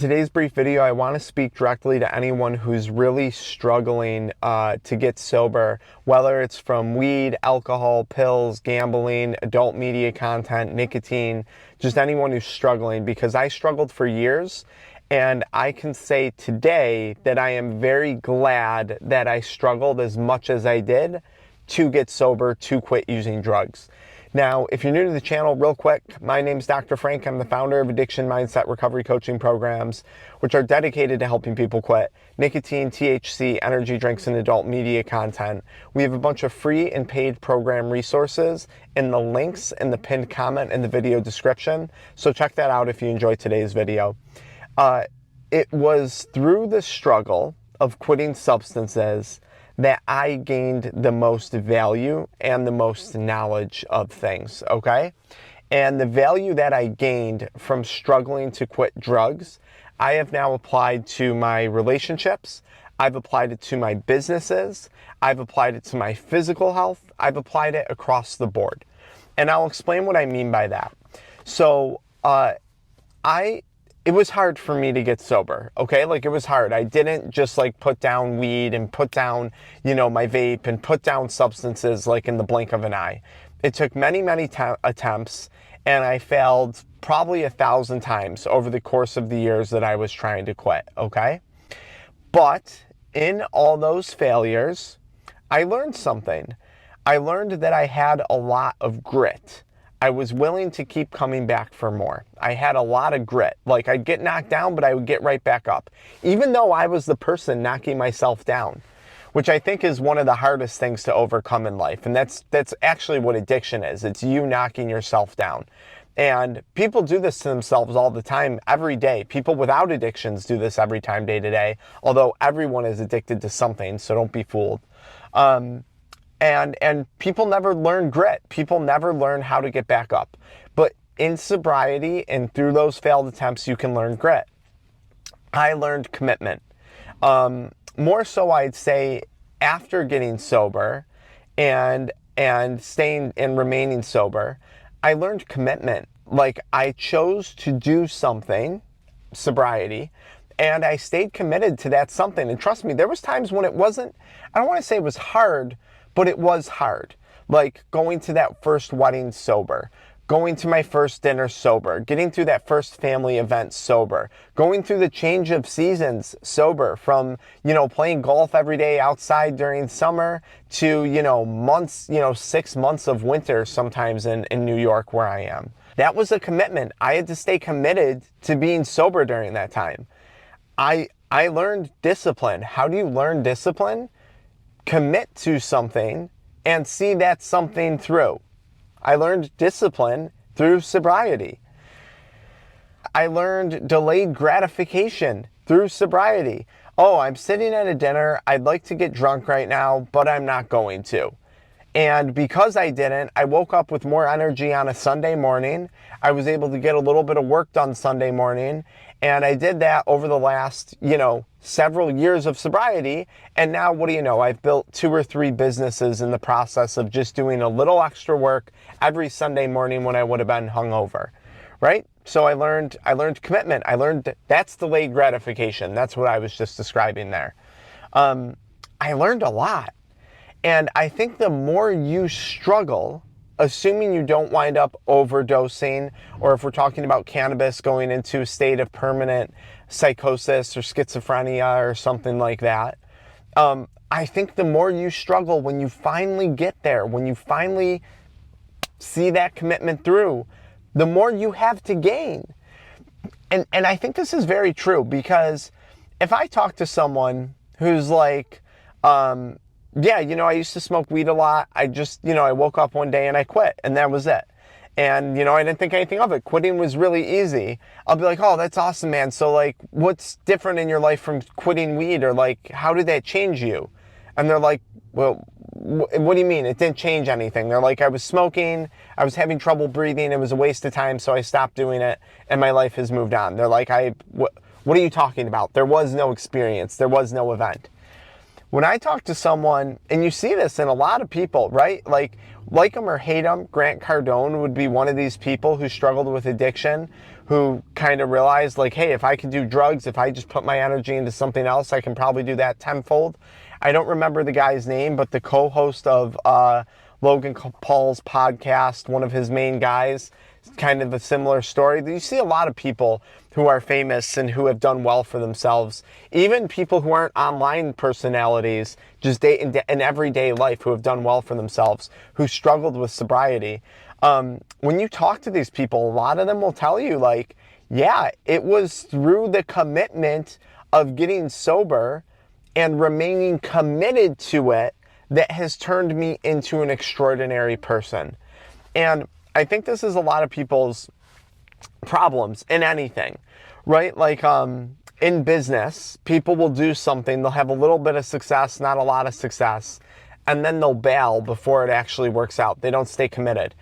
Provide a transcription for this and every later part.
Today's brief video, I want to speak directly to anyone who's really struggling to get sober, whether it's from weed, alcohol, pills, gambling, adult media content, nicotine, just anyone who's struggling, because I struggled for years, and I can say today that I am very glad that I struggled as much as I did to get sober, to quit using drugs. Now, if you're new to the channel, real quick, my name is Dr. Frank. I'm the founder of AddictionMindset recovery coaching programs, which are dedicated to helping people quit nicotine, THC, energy drinks, and adult media content. We have a bunch of free and paid program resources in the links in the pinned comment in the video description. So check that out if you enjoyed today's video. It was through the struggle of quitting substances that I gained the most value and the most knowledge of things, okay? And the value that I gained from struggling to quit drugs, I have now applied to my relationships, I've applied it to my businesses, I've applied it to my physical health, I've applied it across the board. And I'll explain what I mean by that. So, it was hard for me to get sober, okay? Like, it was hard. I didn't just like put down weed and put down, my vape and put down substances like in the blink of an eye. It took many, many attempts, and I failed probably 1,000 times over the course of the years that I was trying to quit, okay? But in all those failures, I learned something. I learned that I had a lot of grit. I was willing to keep coming back for more. I had a lot of grit. Like, I'd get knocked down, but I would get right back up. Even though I was the person knocking myself down, which I think is one of the hardest things to overcome in life. And that's actually what addiction is. It's you knocking yourself down. And people do this to themselves all the time, every day. People without addictions do this every time, day to day. Although everyone is addicted to something, so don't be fooled. And people never learn grit. People never learn how to get back up. But in sobriety and through those failed attempts, you can learn grit. I learned commitment. More so, I'd say, after getting sober and staying and remaining sober, I learned commitment. Like, I chose to do something, sobriety, and I stayed committed to that something. And trust me, there was times when it wasn't, I don't want to say it was hard, but it was hard. Like going to that first wedding sober, going to my first dinner sober, getting through that first family event sober, going through the change of seasons sober from, playing golf every day outside during summer to, months, 6 months of winter sometimes in New York where I am. That was a commitment. I had to stay committed to being sober during that time. I learned discipline. How do you learn discipline? Commit to something and see that something through. I learned discipline through sobriety. I learned delayed gratification through sobriety. Oh, I'm sitting at a dinner. I'd like to get drunk right now, but I'm not going to. And because I didn't, I woke up with more energy on a Sunday morning. I was able to get a little bit of work done Sunday morning. And I did that over the last, several years of sobriety. And now, what do you know? I've built 2 or 3 businesses in the process of just doing a little extra work every Sunday morning when I would have been hungover, right? So I learned commitment. I learned that's delayed gratification. That's what I was just describing there. I learned a lot. And I think the more you struggle, assuming you don't wind up overdosing, or if we're talking about cannabis, going into a state of permanent psychosis or schizophrenia or something like that, I think the more you struggle, when you finally get there, when you finally see that commitment through, the more you have to gain. And I think this is very true, because if I talk to someone who's like, yeah, I used to smoke weed a lot. I just, I woke up one day and I quit, and that was it. And, I didn't think anything of it. Quitting was really easy. I'll be like, oh, that's awesome, man. So, like, what's different in your life from quitting weed? Or, like, how did that change you? And they're like, well, what do you mean? It didn't change anything. They're like, I was smoking. I was having trouble breathing. It was a waste of time, so I stopped doing it, and my life has moved on. They're like, what are you talking about? There was no experience. There was no event. When I talk to someone, and you see this in a lot of people, right? Like them or hate them, Grant Cardone would be one of these people who struggled with addiction, who kind of realized like, hey, if I can do drugs, if I just put my energy into something else, I can probably do that tenfold. I don't remember the guy's name, but the co-host of Logan Paul's podcast, one of his main guys, kind of a similar story. You see a lot of people who are famous and who have done well for themselves, even people who aren't online personalities, just in everyday life, who have done well for themselves, who struggled with sobriety. When you talk to these people, a lot of them will tell you like, yeah, it was through the commitment of getting sober and remaining committed to it that has turned me into an extraordinary person. And I think this is a lot of people's problems in anything, right? Like in business, people will do something, they'll have a little bit of success, not a lot of success, and then they'll bail before it actually works out. They don't stay committed.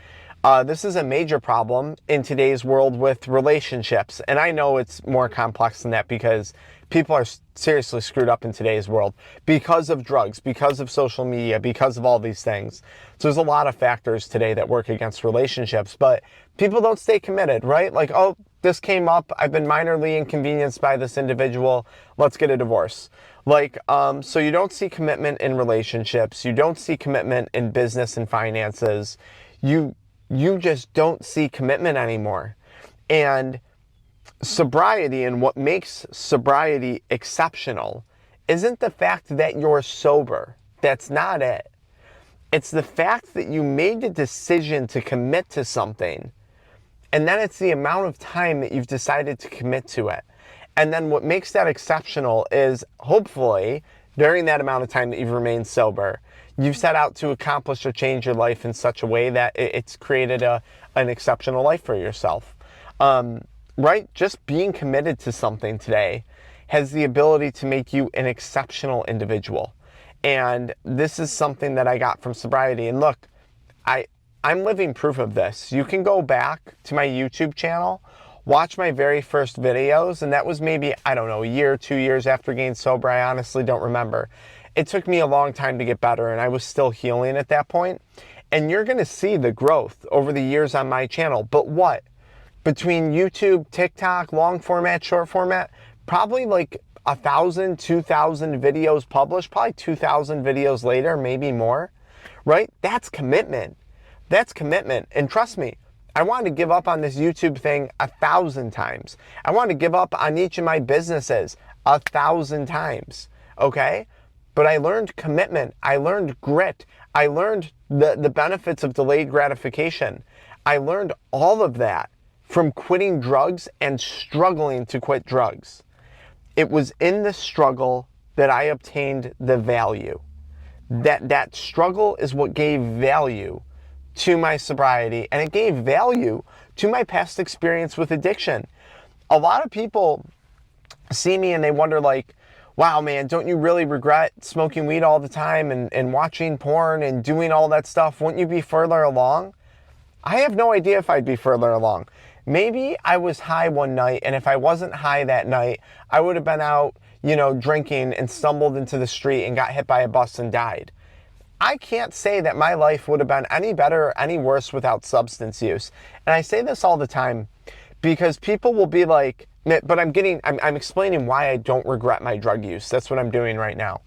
This is a major problem in today's world with relationships. And I know it's more complex than that because people are seriously screwed up in today's world because of drugs, because of social media, because of all these things. So there's a lot of factors today that work against relationships, but people don't stay committed, right? Like, oh, this came up, I've been minorly inconvenienced by this individual, let's get a divorce. Like, so you don't see commitment in relationships, you don't see commitment in business and finances, you just don't see commitment anymore. And sobriety, and what makes sobriety exceptional, isn't the fact that you're sober. That's not it. It's the fact that you made the decision to commit to something, and then it's the amount of time that you've decided to commit to it. And then what makes that exceptional is, hopefully, during that amount of time that you've remained sober, you've set out to accomplish or change your life in such a way that it's created an exceptional life for yourself. Right? Just being committed to something today has the ability to make you an exceptional individual. And this is something that I got from sobriety. And look, I'm living proof of this. You can go back to my YouTube channel, watch my very first videos, and that was maybe, I don't know, a year, 2 years after getting sober. I honestly don't remember. It took me a long time to get better, and I was still healing at that point. And you're going to see the growth over the years on my channel. But what? Between YouTube, TikTok, long format, short format, probably like 1,000, 2,000 videos published, probably 2,000 videos later, maybe more, right? That's commitment. That's commitment. And trust me, I wanted to give up on this YouTube thing 1,000 times. I wanted to give up on each of my businesses 1,000 times, okay? But I learned commitment. I learned grit. I learned the benefits of delayed gratification. I learned all of that from quitting drugs and struggling to quit drugs. It was in the struggle that I obtained the value. That struggle is what gave value to my sobriety, and it gave value to my past experience with addiction. A lot of people see me and they wonder like, wow, man, don't you really regret smoking weed all the time and watching porn and doing all that stuff? Wouldn't you be further along? I have no idea if I'd be further along. Maybe I was high one night, and if I wasn't high that night, I would have been out, drinking and stumbled into the street and got hit by a bus and died. I can't say that my life would have been any better or any worse without substance use. And I say this all the time because people will be like, but I'm explaining why I don't regret my drug use. That's what I'm doing right now.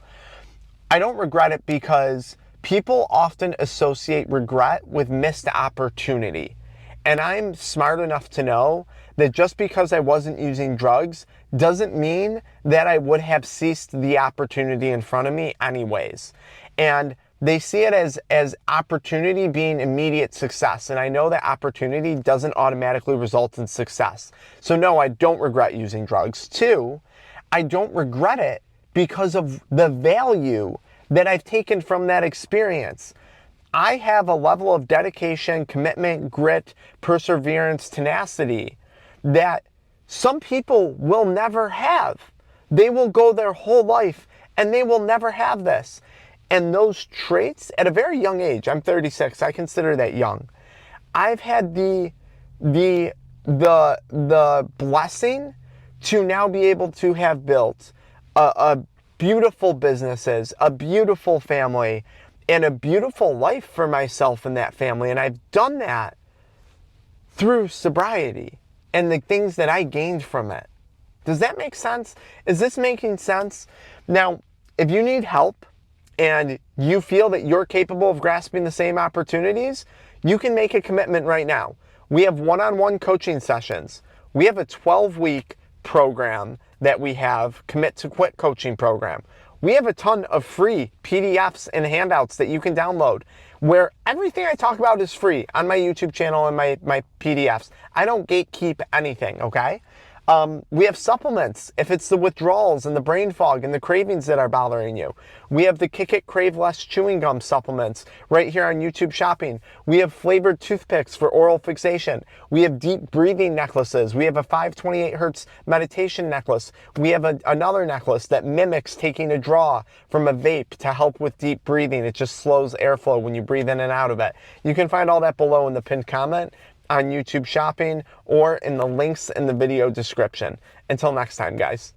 I don't regret it because people often associate regret with missed opportunity. And I'm smart enough to know that just because I wasn't using drugs doesn't mean that I would have ceased the opportunity in front of me anyways. And they see it as opportunity being immediate success. And I know that opportunity doesn't automatically result in success. So no, I don't regret using drugs. 2, I don't regret it because of the value that I've taken from that experience. I have a level of dedication, commitment, grit, perseverance, tenacity that some people will never have. They will go their whole life and they will never have this. And those traits at a very young age, I'm 36, I consider that young. I've had the blessing to now be able to have built a beautiful businesses, a beautiful family, and a beautiful life for myself and that family. And I've done that through sobriety. and the things that I gained from it. Does that make sense? Is this making sense? Now, if you need help and you feel that you're capable of grasping the same opportunities, you can make a commitment right now. We have one-on-one coaching sessions. We have a 12-week program that we have, Commit to Quit coaching program. We have a ton of free PDFs and handouts that you can download where everything I talk about is free on my YouTube channel and my PDFs. I don't gatekeep anything, okay? We have supplements if it's the withdrawals and the brain fog and the cravings that are bothering you. We have the Kick It Crave Less chewing gum supplements right here on YouTube Shopping. We have flavored toothpicks for oral fixation. We have deep breathing necklaces. We have a 528 hertz meditation necklace. We have another necklace that mimics taking a draw from a vape to help with deep breathing. It just slows airflow when you breathe in and out of it. You can find all that below in the pinned comment on YouTube Shopping or in the links in the video description. Until next time, guys.